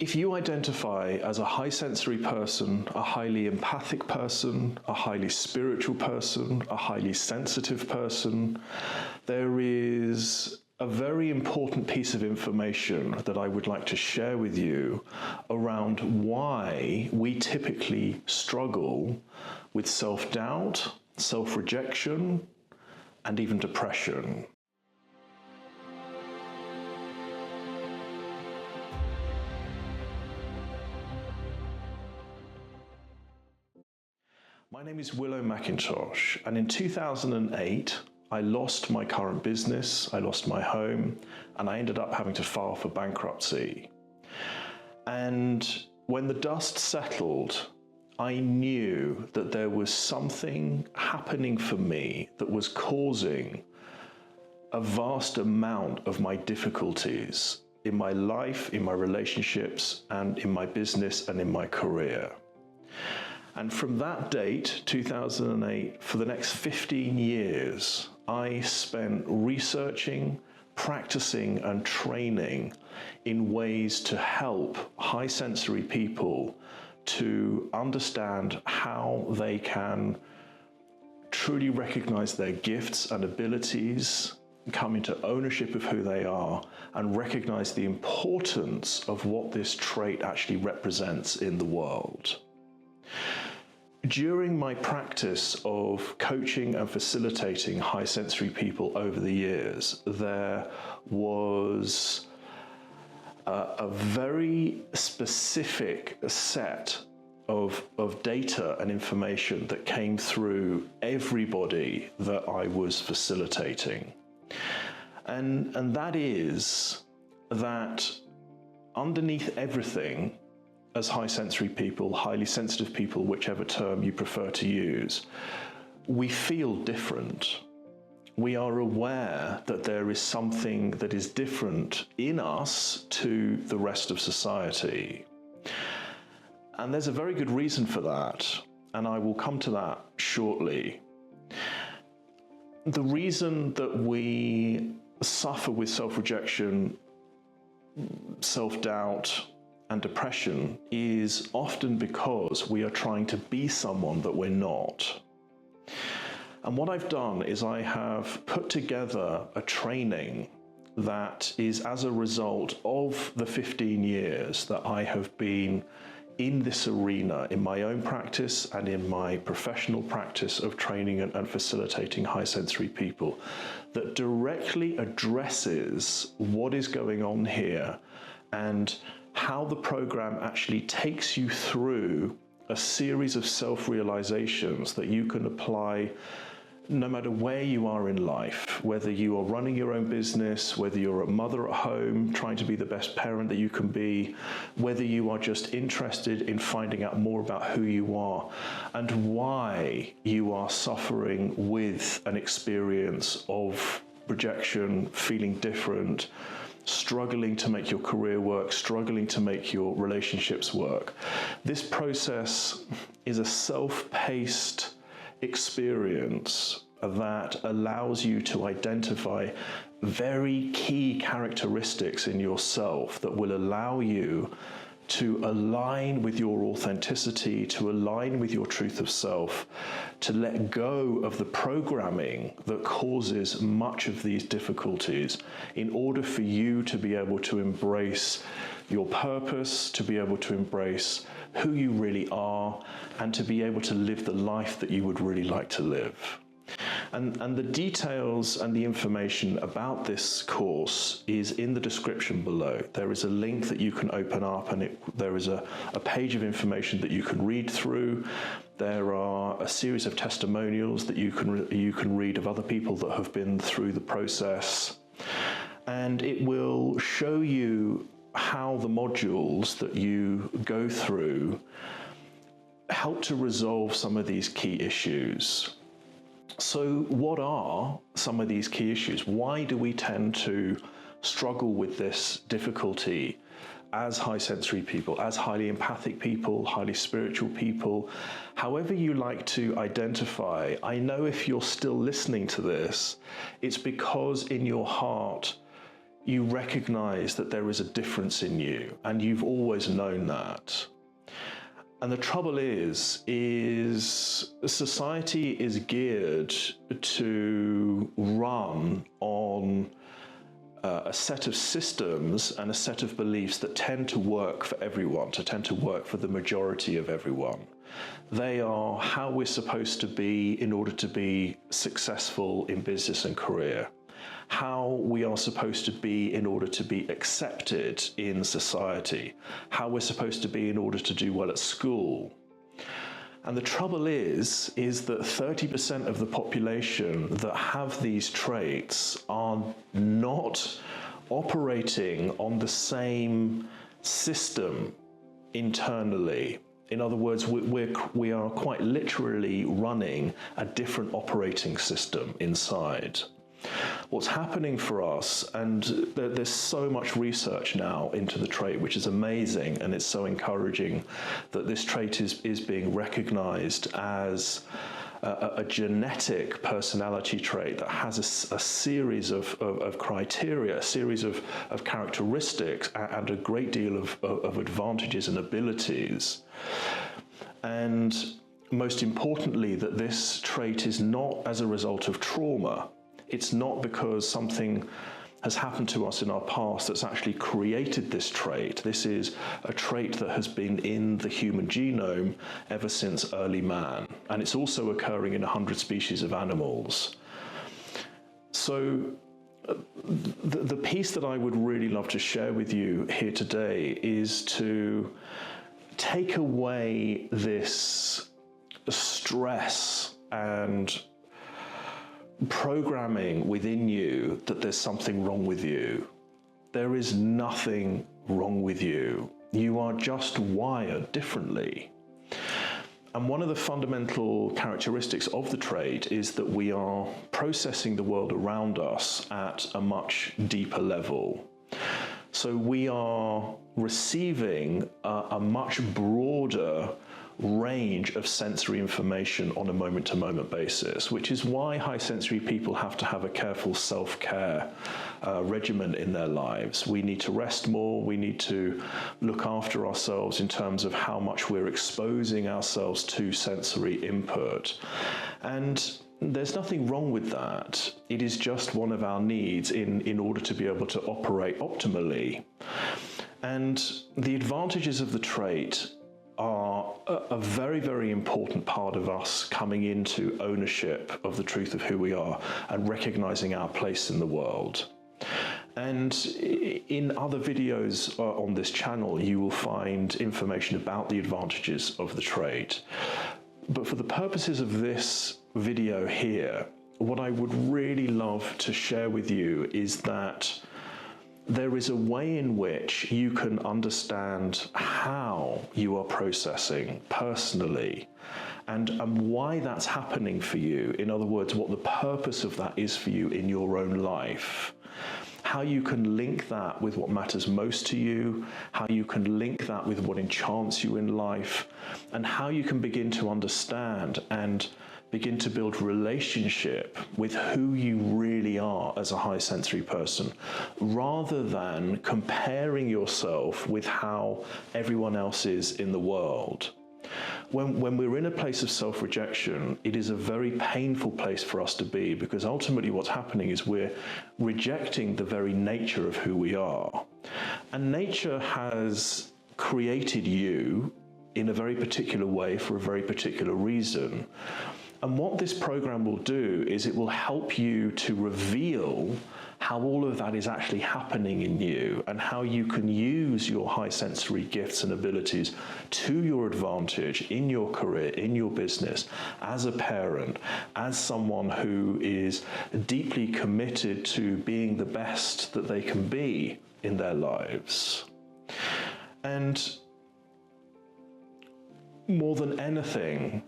If you identify as a high sensory person, a highly empathic person, a highly spiritual person, a highly sensitive person, there is a very important piece of information that I would like to share with you around why we typically struggle with self-doubt, self-rejection, and even depression. My name is Willow McIntosh, and in 2008, I lost my current business, I lost my home, and I ended up having to file for bankruptcy. And when the dust settled, I knew that there was something happening for me that was causing a vast amount of my difficulties in my life, in my relationships, and in my business and in my career. And from that date, 2008, for the next 15 years, I spent researching, practicing, and training in ways to help high sensory people to understand how they can truly recognize their gifts and abilities, come into ownership of who they are, and recognize the importance of what this trait actually represents in the world. During my practice of coaching and facilitating high sensory people over the years, there was a very specific set of data and information that came through everybody that I was facilitating. And that is that underneath everything, as high sensory people, highly sensitive people, whichever term you prefer to use, we feel different. We are aware that there is something that is different in us to the rest of society. And there's a very good reason for that, and I will come to that shortly. The reason that we suffer with self-rejection, self-doubt, and depression is often because we are trying to be someone that we're not. And what I've done is I have put together a training that is as a result of the 15 years that I have been in this arena, in my own practice and in my professional practice of training and facilitating high sensory people, that directly addresses what is going on here and how the program actually takes you through a series of self-realizations that you can apply no matter where you are in life, whether you are running your own business, whether you're a mother at home trying to be the best parent that you can be, whether you are just interested in finding out more about who you are and why you are suffering with an experience of rejection, feeling different, struggling to make your career work, struggling to make your relationships work. This process is a self-paced experience that allows you to identify very key characteristics in yourself that will allow you to align with your authenticity, to align with your truth of self, to let go of the programming that causes much of these difficulties in order for you to be able to embrace your purpose, to be able to embrace who you really are, and to be able to live the life that you would really like to live. And the details and the information about this course is in the description below. There is a link that you can open up, and there is a page of information that you can read through. There are a series of testimonials that you can read of other people that have been through the process. And it will show you how the modules that you go through help to resolve some of these key issues. So what are some of these key issues? Why do we tend to struggle with this difficulty as high sensory people, as highly empathic people, highly spiritual people, however you like to identify? I know if you're still listening to this, it's because in your heart you recognize that there is a difference in you, and you've always known that. And the trouble is society is geared to run on a set of systems and a set of beliefs that tend to work for everyone, to tend to work for the majority of everyone. They are how we're supposed to be in order to be successful in business and career, how we are supposed to be in order to be accepted in society, how we're supposed to be in order to do well at school. And the trouble is that 30% of the population that have these traits are not operating on the same system internally. In other words, we are quite literally running a different operating system inside. What's happening for us, and there's so much research now into the trait, which is amazing, and it's so encouraging that this trait is being recognized as a genetic personality trait that has a series of criteria, a series of characteristics, and a great deal of advantages and abilities. And most importantly, that this trait is not as a result of trauma. It's not because something has happened to us in our past that's actually created this trait. This is a trait that has been in the human genome ever since early man, and it's also occurring in 100 species of animals. So the piece that I would really love to share with you here today is to take away this stress and programming within you that there's something wrong with you. There is nothing wrong with you. You are just wired differently. And one of the fundamental characteristics of the trait is that we are processing the world around us at a much deeper level. So we are receiving a much broader range of sensory information on a moment-to-moment basis, which is why high sensory people have to have a careful self-care regimen in their lives. We need to rest more, we need to look after ourselves in terms of how much we're exposing ourselves to sensory input. And there's nothing wrong with that. It is just one of our needs in order to be able to operate optimally. And the advantages of the trait are a very, very important part of us coming into ownership of the truth of who we are and recognizing our place in the world. And in other videos on this channel, you will find information about the advantages of the trait. But for the purposes of this video here, what I would really love to share with you is that there is a way in which you can understand how you are processing personally and why that's happening for you. In other words, what the purpose of that is for you in your own life. How you can link that with what matters most to you, how you can link that with what enchants you in life, and how you can begin to understand and begin to build relationship with who you really are as a high sensory person, rather than comparing yourself with how everyone else is in the world. When we're in a place of self-rejection, it is a very painful place for us to be, because ultimately what's happening is we're rejecting the very nature of who we are. And nature has created you in a very particular way for a very particular reason. And what this program will do is it will help you to reveal how all of that is actually happening in you and how you can use your high sensory gifts and abilities to your advantage in your career, in your business, as a parent, as someone who is deeply committed to being the best that they can be in their lives. And more than anything,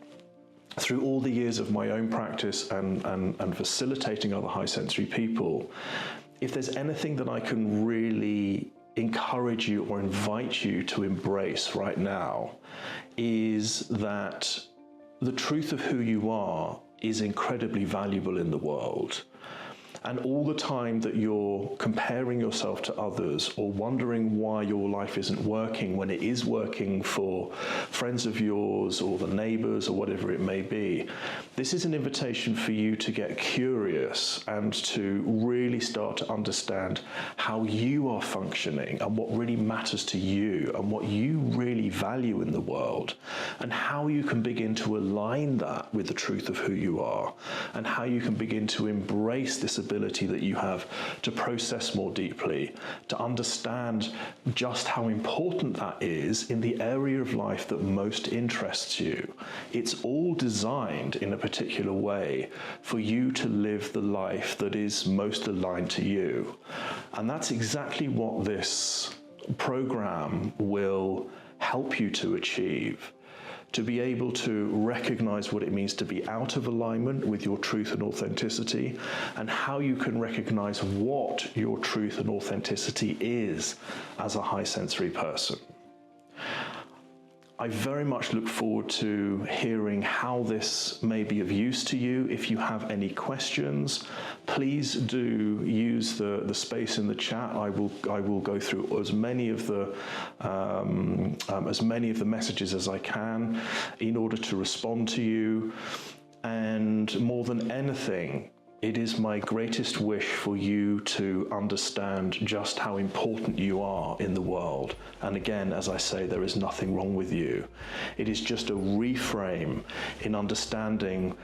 through all the years of my own practice and facilitating other high sensory people, if there's anything that I can really encourage you or invite you to embrace right now, is that the truth of who you are is incredibly valuable in the world. And all the time that you're comparing yourself to others or wondering why your life isn't working when it is working for friends of yours or the neighbors or whatever it may be, this is an invitation for you to get curious and to really start to understand how you are functioning and what really matters to you and what you really value in the world, and how you can begin to align that with the truth of who you are, and how you can begin to embrace this ability that you have to process more deeply, to understand just how important that is in the area of life that most interests you. It's all designed in a particular way for you to live the life that is most aligned to you. And that's exactly what this program will help you to achieve. To be able to recognize what it means to be out of alignment with your truth and authenticity, and how you can recognize what your truth and authenticity is as a high sensory person. I very much look forward to hearing how this may be of use to you. If you have any questions, please do use the space in the chat. I will go through as many of the messages as I can in order to respond to you. And more than anything, it is my greatest wish for you to understand just how important you are in the world. And again, as I say, there is nothing wrong with you. It is just a reframe in understanding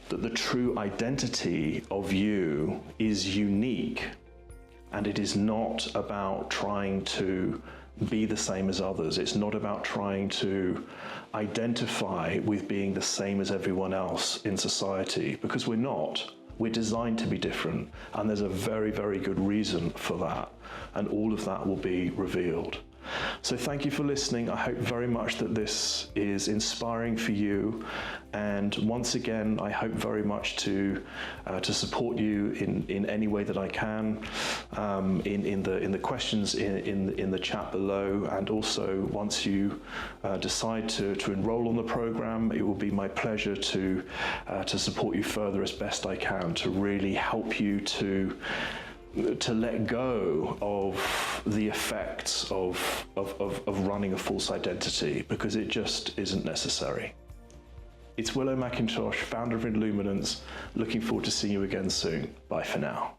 that the true identity of you is unique, and it is not about trying to be the same as others. It's not about trying to identify with being the same as everyone else in society, because we're not. We're designed to be different, and there's a very, very good reason for that, and all of that will be revealed. So thank you for listening. I hope very much that this is inspiring for you, and once again, I hope very much to support you in any way that I can, in the questions in the chat below, and also once you decide to enroll on the program, it will be my pleasure to support you further as best I can, to really help you to let go of the effects of running a false identity, because it just isn't necessary. It's Willow McIntosh, founder of Illuminance. Looking forward to seeing you again soon. Bye for now.